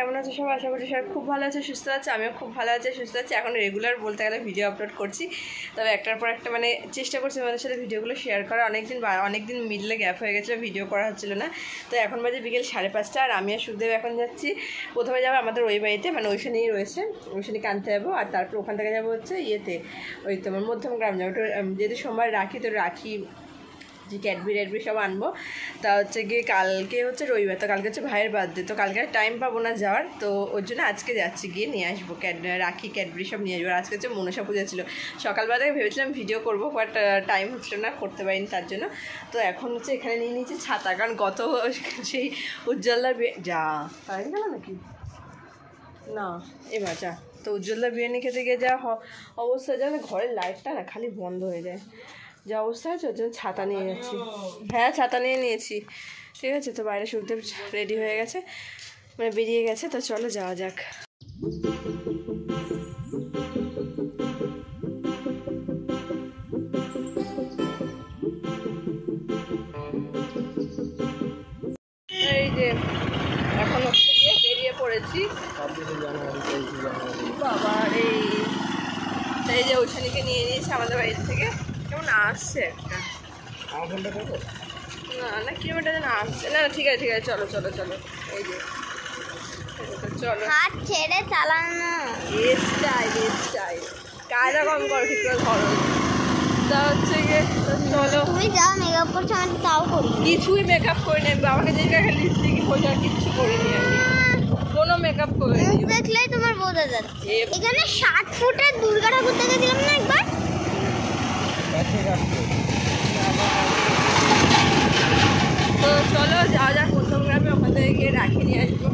কেমন আছো সবাই? আশা করি সবাই খুব ভালো আছে, সুস্থ আছে। আমিও খুব ভালো আছি, সুস্থ আছি। এখন রেগুলার বলতে গেলে ভিডিও আপলোড করছি, তবে একটার পর একটা মানে চেষ্টা করছি আমাদের সাথে ভিডিওগুলো শেয়ার করা। অনেকদিন মিডলে গ্যাপ হয়ে গেছিলো, ভিডিও করা হচ্ছিল না। তো এখন বাজে বিকেল 5:30, আর আমি আর সুখদেব এখন যাচ্ছি। প্রথমে যাবো আমাদের ওই বাড়িতে, মানে ওইখানেই রয়েছে, ওইখানে আনতে যাবো। আর তারপর ওখান থেকে যাবো হচ্ছে ইয়েতে, ওই তোমার মধ্যমগ্রাম যাবো। যেহেতু সোমবার রাখি, তো রাখি যে ক্যাডবেরি সব আনবো। তা হচ্ছে গিয়ে কালকে হচ্ছে রবিবার, তো কালকে হচ্ছে ভাইয়ের বার্থডে, তো কালকে টাইম পাবো না যাওয়ার, তো ওর জন্য আজকে যাচ্ছি, গিয়ে নিয়ে আসবো রাখি ক্যাডবেরি সব নিয়ে আসবো। আর আজকে হচ্ছে মনসা পূজা ছিল, সকালবেলা থেকে ভেবেছিলাম ভিডিও করবো, বাট টাইম হচ্ছিল না, করতে পারিনি তার জন্য। তো এখন হচ্ছে এখানে নিয়ে নিয়েছি ছাতা, কারণ গত সেই উজ্জ্বলদার যা তাই গেল নাকি না এবার যা। তো উজ্জ্বলদার বিরিয়ানি খেতে গিয়ে যা অবস্থা, যেন ঘরের লাইটটা না খালি বন্ধ হয়ে যায়, যা অবস্থা আছে। ওর জন্য ছাতা নিয়ে যাচ্ছি। হ্যাঁ, ছাতা নিয়ে নিয়েছি, ঠিক আছে। তো বাইরে সুখদেব রেডি হয়ে গেছে, মানে বেরিয়ে গেছে। তো চলো যাওয়া যাক। এই যে এখন হচ্ছে গিয়ে বেরিয়ে পড়েছি। বাবা এই যে ওইখানিকে নিয়ে নিয়েছে আমাদের বাড়ি থেকে। কেমন আসছে একটা না কিলোমিটার যেন আসছে না। ঠিক আছে চলো চলো চলো। এই যে চলো, হাত ছেড়ে চালানো, স্টাইল কায়দা কম করো, ঠিক করে ধরো। তা হচ্ছে গিয়ে চলো। তুমি যা মেকআপ করছো আমি তাও করি, কিছুই মেকআপ করিনি। বাবাকে যে লিপস্টিক বোঝা কিচ্ছু করিনি, আমি কোনো মেকআপ করিনি। মুখ দেখলেই তোমার বোঝা যাচ্ছে। এখানে 60 ফুটের দুর্গা ঠাকুর দেখেছিলাম না একবার। তো চলো যাওয়া যাক মধ্যমগ্রামে, ওখান থেকে গিয়ে রাখি নিয়ে আসবো।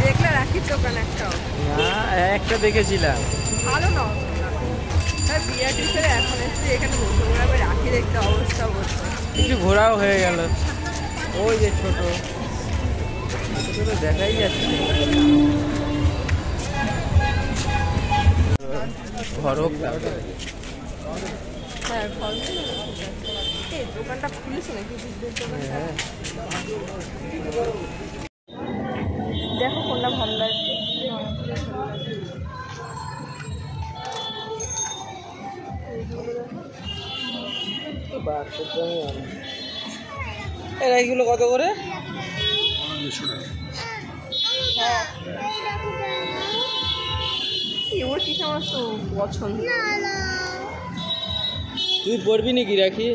দেখলে রাখির দোকান একটা দেখেছিলাম, ভালো না বিয়া টিচারে। এখন এসে এখানে মধ্যমগ্রামে রাখি দেখতে অবস্থা বলছে। কিছু ঘোরাও হয়ে গেল। ওই যে ছোট ছোট দেখাই যাচ্ছে, ঘরক। হ্যাঁ, এই দোকানটা খুলেছে নাকি? দেখো কোনটা ভালো লাগছে। এরা এইগুলো কত করে? হ্যাঁ, ওর কি সমস্ত পছন্দ। তুই পড়বি নাকি রাখি?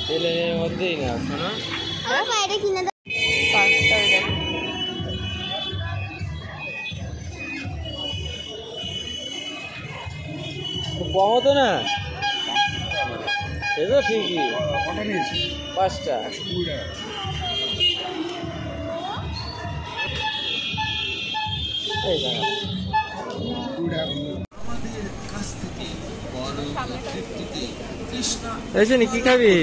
তেলের মধ্যেই না শোনা। বাইরে কিনে দাও। কমতো না, সে তো ঠিকই। 5টা এই নি কি খাবি?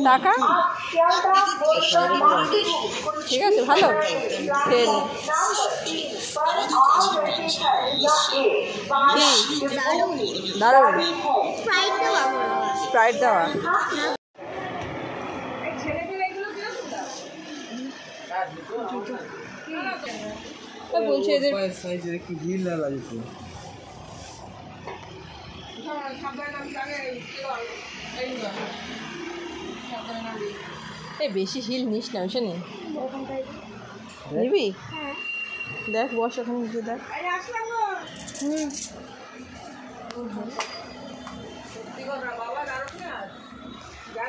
টাকা ঠিক আছে, ভালো খেয়ে নে। দারুণ স্প্রাইট দেওয়া। বলছি এদের একটু ভিড় না লাগছে। এই বেশি হিল নিস না, ওইসে নিবি? দেখ বস ওখানে নিচে, দেখ।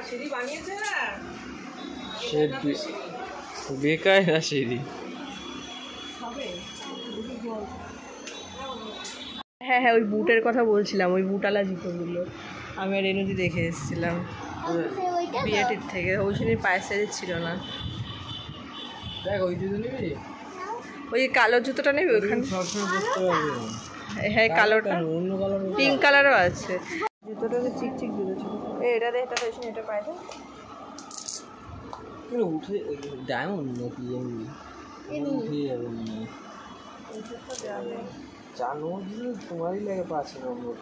সিঁড়ি বানিয়েছে না, বেকার না সিঁড়ি। হ্যাঁ হ্যাঁ, ওই বুটের কথা বলছিলাম, ওই বুটালা জুতোগুলো আমি আর রেনুদি দেখে এসেছিলাম বিয়েটির থেকে। ওই সময় পায়ের সাইজের ছিল না। দেখ ওই জুতো নিবি, ওই কালো জুতোটা নেবে ওখানে। সবসময় পরতে পারবে। হ্যাঁ কালোটা, অন্য কালার পিঙ্ক কালারও আছে। জুতোটা তো চিকচিক জুতো ছিল। এটা দে, এটা তো এটা পাই না। উঠে ডায়মন্ড নাকি উঠে যাবে না। চার নম্বর দিলে তোমারই লাগে 5 নম্বর।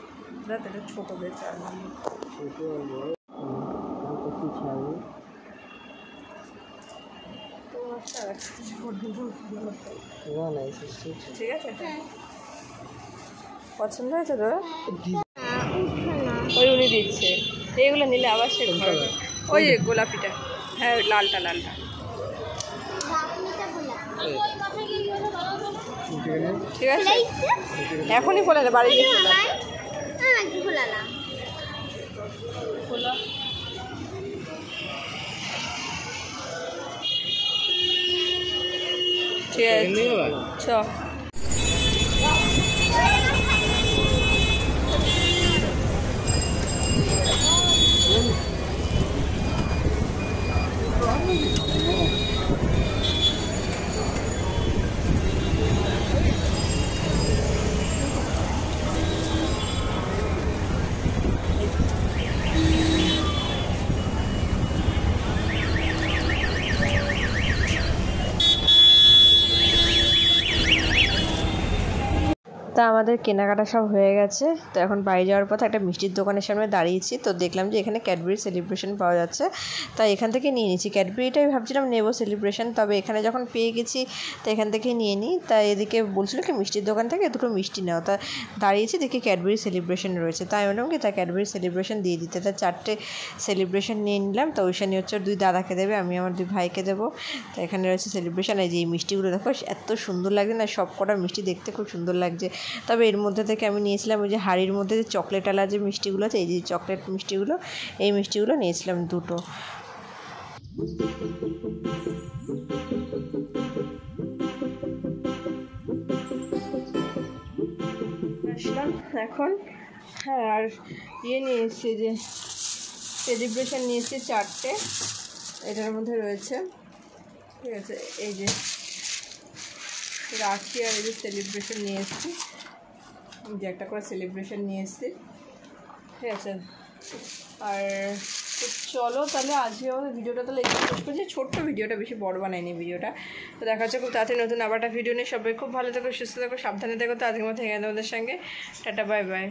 এটা ছোট বেশ চার নম্বর। ছোট আর বড় কত ছাড়বে। না না ঠিক আছে, পছন্দ হয়েছে তো? ওই উনি দিচ্ছে, এইগুলো নিলে আবার সে ওই যে গোলাপিটা, হ্যাঁ ওই লালটা লালটা। ঠিক আছে, এখনই খোলা না, বাড়ি গিয়ে খোলা। ঠিক আছে চ। তা আমাদের কেনাকাটা সব হয়ে গেছে। তো এখন বাড়ি যাওয়ার পথে একটা মিষ্টির দোকানের সামনে দাঁড়িয়েছি। তো দেখলাম যে এখানে ক্যাডবেরি সেলিব্রেশন পাওয়া যাচ্ছে, তাই এখান থেকে নিয়ে নিয়েছি। ক্যাডবেরিটাই ভাবছিলাম নেবো সেলিব্রেশন, তবে এখানে যখন পেয়ে গেছি তো এখান থেকেই নিয়ে নিই। তাই এদিকে বলছিল কি মিষ্টির দোকান থেকে দুটো মিষ্টি নাও, তা দাঁড়িয়েছি দেখি ক্যাডবেরি সেলিব্রেশন রয়েছে, তাই বললাম কি তা ক্যাডবেরি সেলিব্রেশন দিয়ে দিতে। তা 4টে সেলিব্রেশন নিয়ে নিলাম। তো ওইখানে হচ্ছে 2 দাদাকে দেবে, আমি আমার 2 ভাইকে দেবো। তো এখানে রয়েছে সেলিব্রেশন। এই যে এই মিষ্টিগুলো দেখো এত সুন্দর লাগছে না, সব কটা মিষ্টি দেখতে খুব সুন্দর লাগছে। তবে এর মধ্যে থেকে আমি নিয়েছিলাম ওই যে হাড়ির মধ্যে যে চকলেটওয়ালা যে মিষ্টিগুলো আছে, এই যে চকলেট মিষ্টিগুলো, এই মিষ্টিগুলো নিয়েছিলাম 2টো। আসলাম এখন। হ্যাঁ আর ইয়ে নিয়ে এসেছি, যে সেলিব্রেশন নিয়েছি 4টে, এটার মধ্যে রয়েছে। ঠিক আছে, এই যে রাখি আর এই যে সেলিব্রেশন নিয়ে এসেছি, যে একটা করে সেলিব্রেশন নিয়ে এসেছি। ঠিক আছে, আর চলো তাহলে আজকে আমাদের ভিডিওটা তাহলে একটু শেষ করছি। ছোট্ট ভিডিওটা, বেশি বড় বানাইনি ভিডিওটা। তো দেখা হচ্ছে খুব তাড়াতাড়ি নতুন আবার একটা ভিডিও নিয়ে। সবাই খুব ভালো থেকো, সুস্থ থেকো, সাবধানে থেকো। তো আজকের মতো থেকে তোমাদের সঙ্গে টাটা, বাই বাই।